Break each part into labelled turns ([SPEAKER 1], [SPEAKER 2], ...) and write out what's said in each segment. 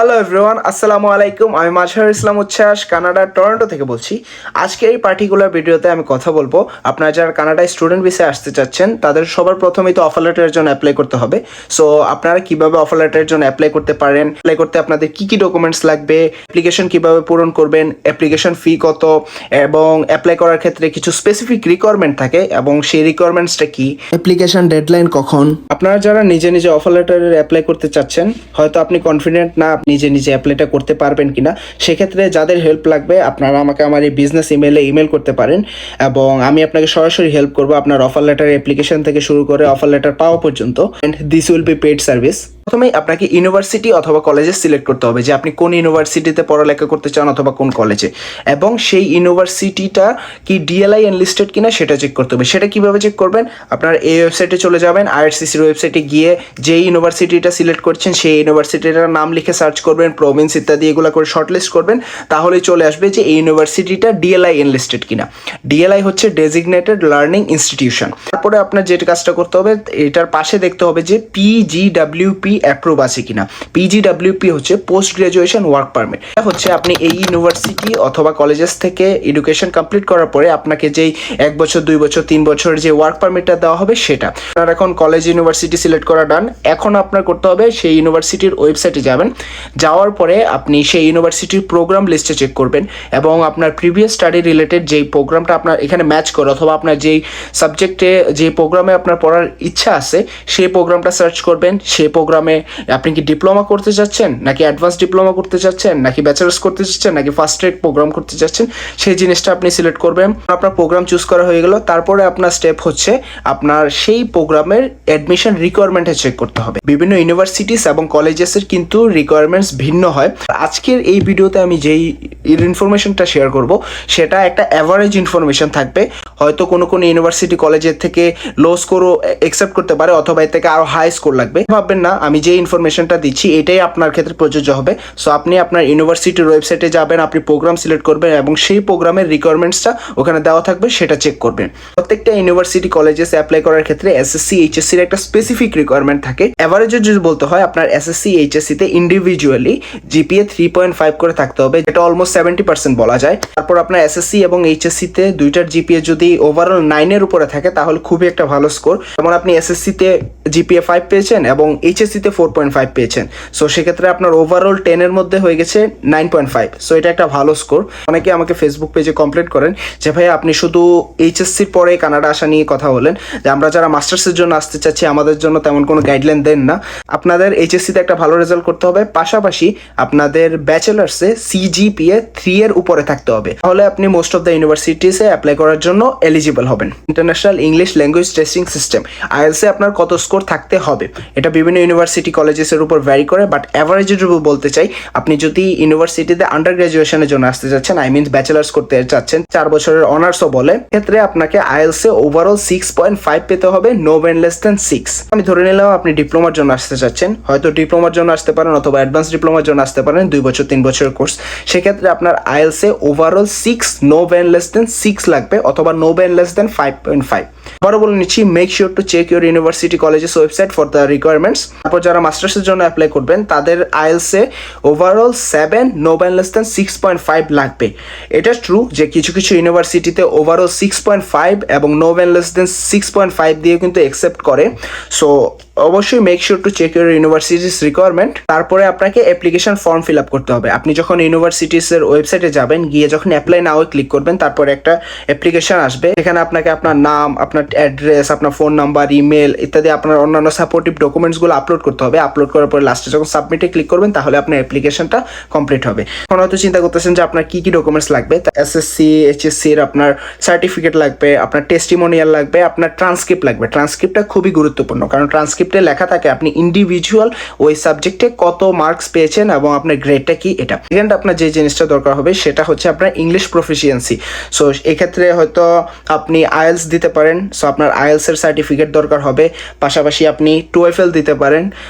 [SPEAKER 1] Hello everyone, আসসালামু আলাইকুম। আমি মাঝহারুল ইসলাম উচ্ছ্বাস কানাডার টরন্টো থেকে বলছি। আজকের এই পার্টিকুলার ভিডিওতে আমি কথা বলবো আপনারা যারা কানাডায় স্টুডেন্ট ভিসায় আসতে চাচ্ছেন তাদের সবার প্রথমেই তো অফার লেটারের জন্য অ্যাপ্লাই করতে হবে। সো আপনারা কিভাবে অফার লেটারের জন্য অ্যাপ্লাই করতে পারেন, অ্যাপ্লাই করতে আপনাদের কি কি ডকুমেন্টস লাগবে, অ্যাপ্লিকেশন কিভাবে পূরণ করবেন, অ্যাপ্লিকেশন ফি কত, এবং অ্যাপ্লাই করার ক্ষেত্রে কিছু স্পেসিফিক রিকোয়ারমেন্ট থাকে এবং সেই রিকোয়ারমেন্টসটা কি, অ্যাপ্লিকেশন ডেডলাইন কখন। আপনারা যারা নিজে নিজে অফার লেটারের অ্যাপ্লাই করতে চাচ্ছেন, হয়তো আপনি কনফিডেন্ট না নিজে নিজে অ্যাপ্লাইটা করতে পারবেন কিনা, সেক্ষেত্রে যাদের হেল্প লাগবে আপনারা আমাকে আমার এই বিজনেস ইমেল করতে পারেন এবং আমি আপনাকে সরাসরি হেল্প করব আপনার অফার লেটার অ্যাপ্লিকেশন থেকে শুরু করে অফার লেটার পাওয়া পর্যন্ত। And this will be paid service. প্রথমেই আপনাকে ইউনিভার্সিটি অথবা কলেজে সিলেক্ট করতে হবে যে আপনি কোন ইউনিভার্সিটিতে পড়ালেখা করতে চান অথবা কোন কলেজে, এবং সেই ইউনিভার্সিটিটা কি ডিএলআই এনলিস্টেড কিনা সেটা চেক করতে হবে। সেটা কিভাবে চেক করবেন? আপনার এই ওয়েবসাইটে চলে যাবেন, আইআরসিসির ওয়েবসাইটে গিয়ে যেই ইউনিভার্সিটিটা সিলেক্ট করছেন সেই ইউনিভার্সিটিটার নাম লিখে সার্চ করবেন, প্রভিন্স ইত্যাদি এগুলো করে শর্টলিস্ট করবেন, তাহলেই চলে আসবে যে এই ইউনিভার্সিটিটা ডিএলআই এনলিস্টেড কিনা। ডিএলআই হচ্ছে ডেজিগনেটেড লার্নিং ইনস্টিটিউশন। তারপরে আপনার যে কাজটা করতে হবে, এটার পাশে দেখতে হবে যে পিজিডাব্লিউপি অ্যাপ্রুভ আছে কিনা। পিজিডাব্লিউপি হচ্ছে পোস্ট গ্রাজুয়েশন ওয়ার্ক পারমিট। এটা হচ্ছে আপনি এই ইউনিভার্সিটি অথবা কলেজেস থেকে এডুকেশন কমপ্লিট করার পরে আপনাকে যেই 1 বছর 2 বছর 3 বছর যে ওয়ার্ক পারমিটটা দেওয়া হবে সেটা। আপনার এখন কলেজ ইউনিভার্সিটি সিলেক্ট করা ডান। এখন আপনার করতে হবে সেই ইউনিভার্সিটির ওয়েবসাইটে যাবেন, যাওয়ার পরে আপনি সেই ইউনিভার্সিটির প্রোগ্রাম লিস্টে চেক করবেন এবং আপনার প্রিভিয়াস স্টাডি রিলেটেড যেই প্রোগ্রামটা আপনার এখানে ম্যাচ করে অথবা আপনার যেই সাবজেক্টে যে প্রোগ্রামে আপনার পড়ার ইচ্ছা আছে সেই প্রোগ্রামটা সার্চ করবেন। সেই প্রোগ্রামে আপনি কি ডিপ্লোমা করতে চাচ্ছেন, নাকি অ্যাডভান্স ডিপ্লোমা করতে চাচ্ছেন, নাকি ব্যাচেলার্স করতে চাচ্ছেন, নাকি ফার্স্ট ট্র্যাক প্রোগ্রাম করতে চাচ্ছেন, সেই জিনিসটা আপনি সিলেক্ট করবেন। আপনার প্রোগ্রাম চুজ করা হয়ে গেল। তারপরে আপনার স্টেপ হচ্ছে আপনার সেই প্রোগ্রামের অ্যাডমিশন রিকোয়ারমেন্টে চেক করতে হবে। বিভিন্ন ইউনিভার্সিটিস এবং কলেজেসের কিন্তু রিকোয়ারমেন্টস ভিন্ন হয়। আজকের এই ভিডিওতে আমি যেই ইনফরমেশনটা শেয়ার করব সেটা একটা অ্যাভারেজ ইনফরমেশন থাকবে। হয়তো কোনো কোনো ইউনিভার্সিটি কলেজের থেকে লো স্কোরও অ্যাকসেপ্ট করতে পারে অথবা এর থেকে আরও হাই স্কোর লাগবে। ভাববেন না, আমি যে ইনফরমেশনটা দিচ্ছি এটাই আপনার ক্ষেত্রে প্রযোজ্য হবে। সো আপনি আপনার ইউনিভার্সিটির ওয়েবসাইটে যাবেন, আপনি প্রোগ্রাম সিলেক্ট করবেন এবং সেই প্রোগ্রামের রিকোয়ারমেন্টসটা ওখানে দেওয়া থাকবে সেটা চেক করবেন। প্রত্যেকটা ইউনিভার্সিটি কলেজে অ্যাপ্লাই করার ক্ষেত্রে এসএসসি এইচএসসির একটা স্পেসিফিক রিকোয়ারমেন্ট থাকে। অ্যাভারেজে যদি বলতে হয় আপনার এসএসসি এইচএসসিতে ইন্ডিভিজুয়ালি জিপিএ 3.5 করে থাকতে হবে, যেটা অলমোস্ট 70% বলা যায়। তারপর আপনার এসএসসি এবং এইচএসসিতে দুইটার জিপিএ যদি ওভারঅল 9-এর উপরে থাকে তাহলে খুবই একটা ভালো স্কোর। যেমন আপনি এসএসসিতে জিপিএ 5 পেয়েছেন এবং এইচএসসিতে 4.5 পেয়েছেন, সো সেক্ষেত্রে আপনার ওভারঅল 10-এর মধ্যে হয়ে গেছে 9.5। সো এটা একটা ভালো স্কোর। অনেকে আমাকে ফেসবুক পেজে কমপ্লেন করেন যে ভাই আপনি শুধু এইচএসসির পরে কানাডা আসা নিয়ে কথা বলেন, যে আমরা যারা মাস্টার্সের জন্য আসতে চাচ্ছি আমাদের জন্য তেমন কোনো গাইডলাইন দেন না। আপনাদের এইচএসসিতে একটা ভালো রেজাল্ট করতে হবে, পাশাপাশি আপনাদের ব্যাচেলার্সে সিজিপিএ 3-এর উপরে থাকতে হবে, তাহলে আপনি মোস্ট অফ দ্য ইউনিভার্সিটিসে অ্যাপ্লাই করার জন্য এলিজিবল হবেন। International English language testing system IELTS আপনার কত স্কোর থাকতে হবে এটা বিভিন্ন ইউনিভার্সিটি কলেজেসের উপর ভ্যারি করে, বাট অ্যাভারেজের উপর বলতে চাই আপনি যদি ইউনিভার্সিটিতে আন্ডার গ্রাজুয়েশনের জন্য আসতে চাচ্ছেন, আই মিন ব্যাচেলার্স করতে চাচ্ছেন, 4 বছরের অনার্সও বলে, ক্ষেত্রে আপনাকে আইএলসে ওভারঅল 6.5 পেতে হবে, নো ব্যান লেস দেন 6। আমি ধরে নিলাম আপনি ডিপ্লোমার জন্য আসতে চাচ্ছেন, হয়তো ডিপ্লোমার জন্য আসতে পারেন অথবা অ্যাডভান্স ডিপ্লোমার জন্য আসতে পারেন, 2 বছর 3 বছরের কোর্স। সেক্ষেত্রে আপনার IELTS overall 6, no band less than 6 লাগবে অথবা নো ব্যান লেস দেন 5.5। আবারও বলে নিচ্ছি, make sure to check your university colleges website for the requirements. তারপর যারা মাস্টার্সের জন্য অ্যাপ্লাই করবেন তাদের IELTS overall 7, no band less than 6.5 লাগবে। এটা ট্রু যে কিছু কিছু ইউনিভার্সিটিতে ওভারঅল 6.5 এবং নো ব্যান লেস দেন 6.5 দিয়ে কিন্তু অ্যাকসেপ্ট করে। সো অবশ্যই make sure to check your universities requirement. তারপরে আপনাকে অ্যাপ্লিকেশন ফর্ম ফিল আপ করতে হবে। আপনি যখন ইউনিভার্সিটিসের ওয়েবসাইটে যাবেন, গিয়ে যখন অ্যাপ্লাই নাও ক্লিক করবেন, তারপরে একটা অ্যাপ্লিকেশন আসবে। এখানে আপনাকে আপনার নাম, আপনার অ্যাড্রেস, আপনার ফোন নাম্বার, ইমেল ইত্যাদি আপনার অন্যান্য সাপোর্টিভ ডকুমেন্টসগুলো আপলোড করতে হবে। আপলোড করার পরে লাস্টে যখন সাবমিটে ক্লিক করবেন তাহলে আপনার অ্যাপ্লিকেশনটা কমপ্লিট হবে। এখন হয়তো চিন্তা করতেছেন যে আপনার কি কি ডকুমেন্টস লাগবে। এসএসসি এইচএসসির আপনার সার্টিফিকেট লাগবে, আপনার টেস্টিমোনিয়াল লাগবে, আপনার ট্রান্সক্রিপ্ট লাগবে। ট্রান্সক্রিপ্টটা খুবই গুরুত্বপূর্ণ, কারণ ট্রান্সক্রিপ্টে লেখা থাকে আপনি ইন্ডিভিজুয়াল ওই সাবজেক্টে কত মার্কস পেয়েছেন এবং আপনার গ্রেডটা কি। এটা সেকেন্ড আপনার যে জিনিসটা দরকার হবে সেটা হচ্ছে আপনার ইংলিশ প্রফিসিয়েন্সি। সো এক্ষেত্রে হয়তো আপনি আইএলস দিতে পারেন, সো আপনার আইএলসের সার্টিফিকেট দরকার হবে। পাশাপাশি আপনি TOEFL দিতে পারেন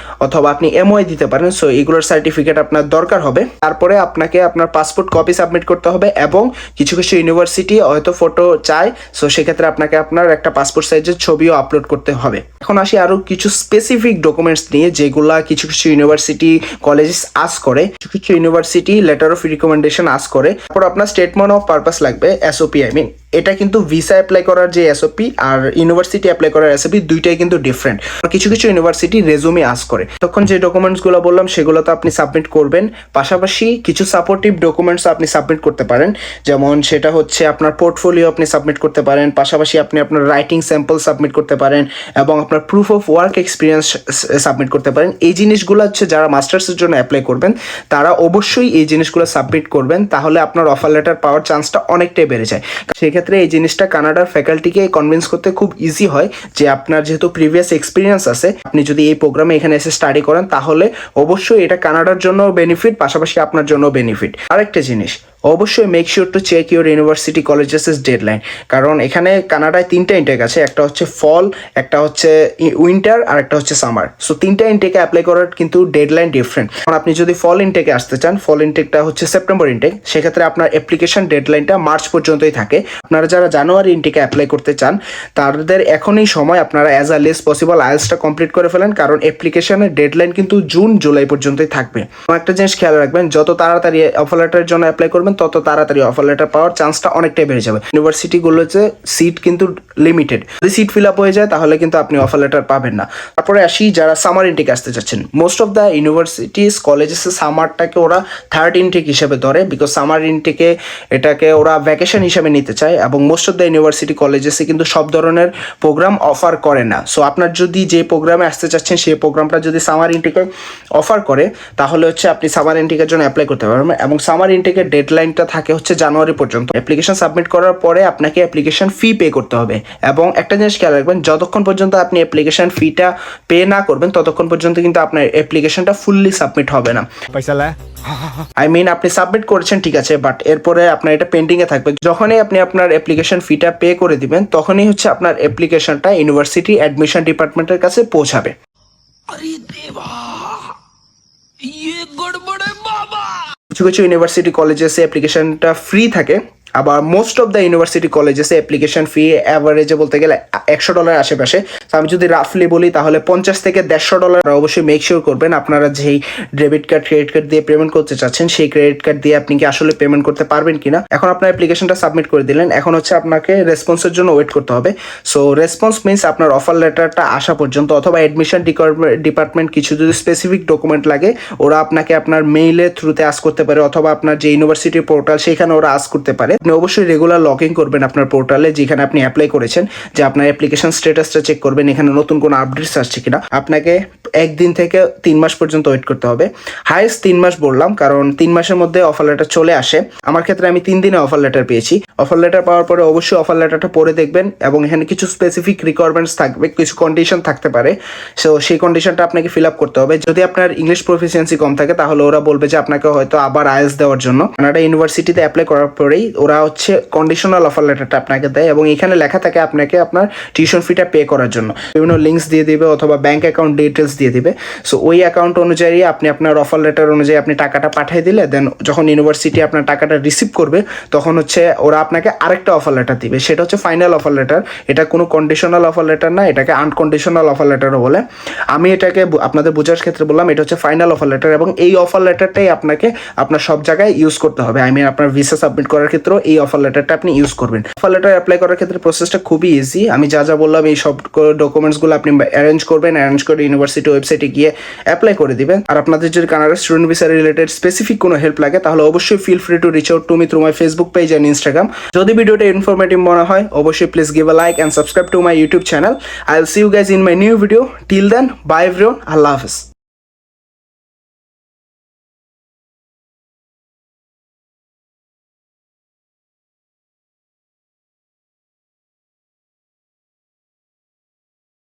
[SPEAKER 1] অথবা আপনি MOE দিতে পারেন। সো এগুলোর সার্টিফিকেট আপনার দরকার হবে। তারপরে আপনাকে আপনার পাসপোর্ট কপি সাবমিট করতে হবে এবং কিছু কিছু ইউনিভার্সিটি হয়তো ফটো চায়, সো সেক্ষেত্রে আপনাকে আপনার একটা পাসপোর্ট সাইজের ছবিও আপলোড করতে হবে। এখন আসি আরও কিছু স্পেসিফিক ডকুমেন্টস নিয়ে, যেগুলা কিছু কিছু ইউনিভার্সিটি কলেজেস আস্ক করে, কিছু কিছু university letter of recommendation ask করে। তারপর আপনার স্টেটমেন্ট অফ পারপাস লাগবে, এসওপি আই মিন। এটা কিন্তু ভিসা অ্যাপ্লাই করার যে এসওপি আর ইউনিভার্সিটি অ্যাপ্লাই করার এসওপি দুইটাই কিন্তু ডিফারেন্ট। কিছু কিছু ইউনিভার্সিটি রেজুমে আস্ক করে। তখন যে ডকুমেন্টসগুলো বললাম সেগুলো তো আপনি সাবমিট করবেন, পাশাপাশি কিছু সাপোর্টিভ ডকুমেন্টস আপনি সাবমিট করতে পারেন, যেমন সেটা হচ্ছে আপনার পোর্টফোলিও আপনি সাবমিট করতে পারেন, পাশাপাশি আপনি আপনার রাইটিং স্যাম্পল সাবমিট করতে পারেন এবং আপনার proof of work experience submit করতে পারেন। এই জিনিসগুলো হচ্ছে যারা মাস্টার্সের জন্য অ্যাপ্লাই করবেন তারা অবশ্যই এই জিনিসগুলো সাবমিট করবেন, তাহলে আপনার অফার লেটার পাওয়ার চান্সটা অনেকটাই বেড়ে যায়। সেক্ষেত্রে এই জিনিসটা কানাডার ফ্যাকাল্টিকে কনভিন্স করতে খুব ইজি হয় যে আপনার যেহেতু প্রিভিয়াস এক্সপিরিয়েন্স আছে, আপনি যদি এই প্রোগ্রামে এখানে এসে স্টাডি করেন তাহলে অবশ্যই এটা কানাডার জন্য বেনিফিট, পাশাপাশি আপনার জন্য বেনিফিট। আরেকটা জিনিস, অবশ্যই make sure to check your university colleges deadline, কারণ এখানে কানাডায় তিনটা ইনটেক আছে, একটা হচ্ছে ফল, একটা হচ্ছে উইন্টার আর একটা হচ্ছে সামার। সো তিনটা ইনটেকে অ্যাপ্লাই করার কিন্তু ডেডলাইন ডিফারেন্ট। আপনি যদি ফল ইনটেকে আসতে চান, ফল ইনটেকটা হচ্ছে সেপ্টেম্বর ইনটেক, সেক্ষেত্রে আপনার অ্যাপ্লিকেশন ডেডলাইনটা মার্চ পর্যন্তই থাকে। আপনারা যারা জানুয়ারি ইনটেকে অ্যাপ্লাই করতে চান তাদের এখনই সময়, আপনারা অ্যাজ আর্লি অ্যাজ পসিবল আইএলটিএসটা কমপ্লিট করে ফেলেন, কারণ অ্যাপ্লিকেশনের ডেডলাইন কিন্তু জুন জুলাই পর্যন্তই থাকবে। একটা জিনিস খেয়াল রাখবেন, যত তাড়াতাড়ি অফার লেটারের জন্য অ্যাপ্লাই করবেন তত তাড়াতাড়ি অফার লেটার পাওয়ার চান্সটা অনেকটাই বেড়ে যাবে। ইউনিভার্সিটিগুলোতে সিট কিন্তু লিমিটেড, যদি সিট ফিল আপ হয়ে যায় তাহলে কিন্তু আপনি অফার লেটার পাবেন না। তারপরে আসি যারা সামার ইনটেক আসতে চাচ্ছেন, মোস্ট অফ দ্য ইউনিভার্সিটিস কলেজেসে সামারটাকে ওরা থার্ড ইনটেক হিসেবে ধরে, বিকজ সামার ইনটেকে এটাকে ওরা ভ্যাকেশন হিসেবে নিতে চায় এবং মোস্ট অফ দ্য ইউনিভার্সিটি কলেজেসে কিন্তু সব ধরনের প্রোগ্রাম অফার করে না। সো আপনার যদি যে প্রোগ্রামে আসতে চাচ্ছেন সেই প্রোগ্রামটা যদি সামার ইনটেকে অফার করে তাহলে হচ্ছে আপনি সামার ইনটেকের জন্য অ্যাপ্লাই করতে পারবেন, এবং সামার ইনটেকের ডেডলাইনটা থাকে হচ্ছে জানুয়ারি পর্যন্ত। অ্যাপ্লিকেশন সাবমিট করার পরে আপনাকে অ্যাপ্লিকেশন ফি পে করতে হবে, এবং একটা জিনিস খেয়াল রাখবেন, যতক্ষণ পর্যন্ত আপনি অ্যাপ্লিকেশন ফিটা পে না করবেন ততক্ষণ পর্যন্ত কিন্তু আপনার অ্যাপ্লিকেশনটা ফুললি সাবমিট হবে না। পয়সা আই মিন আপনি সাবমিট করেছেন ঠিক আছে, বাট এরপরে আপনার এটা পেন্ডিংয়ে থাকবে। যখনই আপনি আপনার অ্যাপ্লিকেশন ফিটা পে করে দিবেন তখনই হচ্ছে আপনার অ্যাপ্লিকেশনটা ইউনিভার্সিটি অ্যাডমিশন ডিপার্টমেন্টের কাছে পৌঁছাবে। কিছু কিছু ইউনিভার্সিটি কলেজেসে অ্যাপ্লিকেশনটা ফ্রি থাকে, আবার মোস্ট অফ দ্য ইউনিভার্সিটি কলেজেসে অ্যাপ্লিকেশন ফি অ্যাভারেজে বলতে গেলে $100 আশেপাশে। আমি যদি রাফলি বলি তাহলে $50 থেকে $150। অবশ্যই মেক শিওর করবেন আপনারা যেই ডেবিট কার্ড ক্রেডিট কার্ড দিয়ে পেমেন্ট করতে চাচ্ছেন সেই ক্রেডিট কার্ড দিয়ে আপনি কি আসলে পেমেন্ট করতে পারবেন কিনা। এখন আপনার অ্যাপ্লিকেশনটা সাবমিট করে দিলেন, এখন হচ্ছে আপনাকে রেসপন্সের জন্য ওয়েট করতে হবে। সো রেসপন্স মিনস আপনার অফার লেটারটা আসা পর্যন্ত, অথবা অ্যাডমিশন ডিপার্টমেন্ট কিছু যদি স্পেসিফিক ডকুমেন্ট লাগে ওরা আপনাকে আপনার মেইলের থ্রুতে আস্ক করতে পারে, অথবা আপনার যে ইউনিভার্সিটি পোর্টাল সেখানে ওরা আস্ক করতে পারে। আপনি অবশ্যই রেগুলার লগ ইন করবেন আপনার পোর্টালে যেখানে আপনি অ্যাপ্লাই করেছেন, যে আপনার অ্যাপ্লিকেশন স্ট্যাটাসটা চেক করবেন এখানে নতুন কোনো আপডেটস আসছে কিনা। আপনাকে 1 দিন থেকে 3 মাস পর্যন্ত ওয়েট করতে হবে। হাইস্ট 3 মাস বললাম কারণ 3 মাসের মধ্যে অফার লেটার চলে আসে। আমার ক্ষেত্রে আমি 3 দিনে অফার লেটার পেয়েছি। অফার লেটার পাওয়ার পরে অবশ্যই অফার লেটারটা পড়ে দেখবেন, এবং এখানে কিছু স্পেসিফিক রিকোয়ারমেন্টস থাকবে, কিছু কন্ডিশন থাকতে পারে। সো সেই কন্ডিশনটা আপনাকে ফিল আপ করতে হবে। যদি আপনার ইংলিশ প্রফিসিয়েন্সি কম থাকে তাহলে ওরা বলবে যে আপনাকে হয়তো আবার আইএলটিএস দেওয়ার জন্য। কানাডা ইউনিভার্সিটিতে অ্যাপ্লাই করার পরেই ওরা হচ্ছে কন্ডিশনাল অফার লেটারটা আপনাকে দেয়, এবং এখানে লেখা থাকে আপনাকে আপনার টিউশন ফিটা পে করার জন্য বিভিন্ন লিঙ্কস দিয়ে দিবে অথবা ব্যাংক অ্যাকাউন্ট ডিটেলস দিয়ে দিবে। সো ওই অ্যাকাউন্ট অনুযায়ী আপনি আপনার অফার লেটার অনুযায়ী আপনি টাকাটা পাঠিয়ে দিলে দেন যখন ইউনিভার্সিটি আপনার টাকাটা রিসিভ করবে তখন হচ্ছে ওরা আপনাকে আরেকটা অফার লেটার দিবে, সেটা হচ্ছে ফাইনাল অফার লেটার। এটা কোনো কন্ডিশনাল অফার লেটার না, এটাকে আনকন্ডিশনাল অফার লেটারও বলে। আমি এটাকে আপনাদের বোঝার ক্ষেত্রে বললাম এটা হচ্ছে ফাইনাল অফার লেটার, এবং এই অফার লেটারটাই আপনাকে আপনার সব জায়গায় ইউজ করতে হবে। আই মিন আপনার ভিসা সাবমিট করার ক্ষেত্রেও এই অফার লেটারটা আপনি ইউজ করবেন। অফার লেটার অ্যাপ্লাই করার ক্ষেত্রে প্রসেসটা খুবই ইজি। আমি যা যা বললাম এই সব ডকুমেন্টসগুলো আপনি অ্যারেঞ্জ করবেন, অ্যারেঞ্জ করে ইউনিভার্সিটি ওয়েবসাইটে গিয়ে অ্যাপ্লাই করে দিবেন। আর আপনাদের যদি Canada student visa related specific কোনো হেল্প লাগে তাহলে অবশ্যই feel free to reach out to me through my Facebook page and Instagram. যদি ভিডিওটা ইনফরমেটিভ মনে হয় অবশ্যই please give a like and subscribe to my YouTube channel. I will see you guys in my new video. Till then bye everyone, আল্লাহ হাফেজ।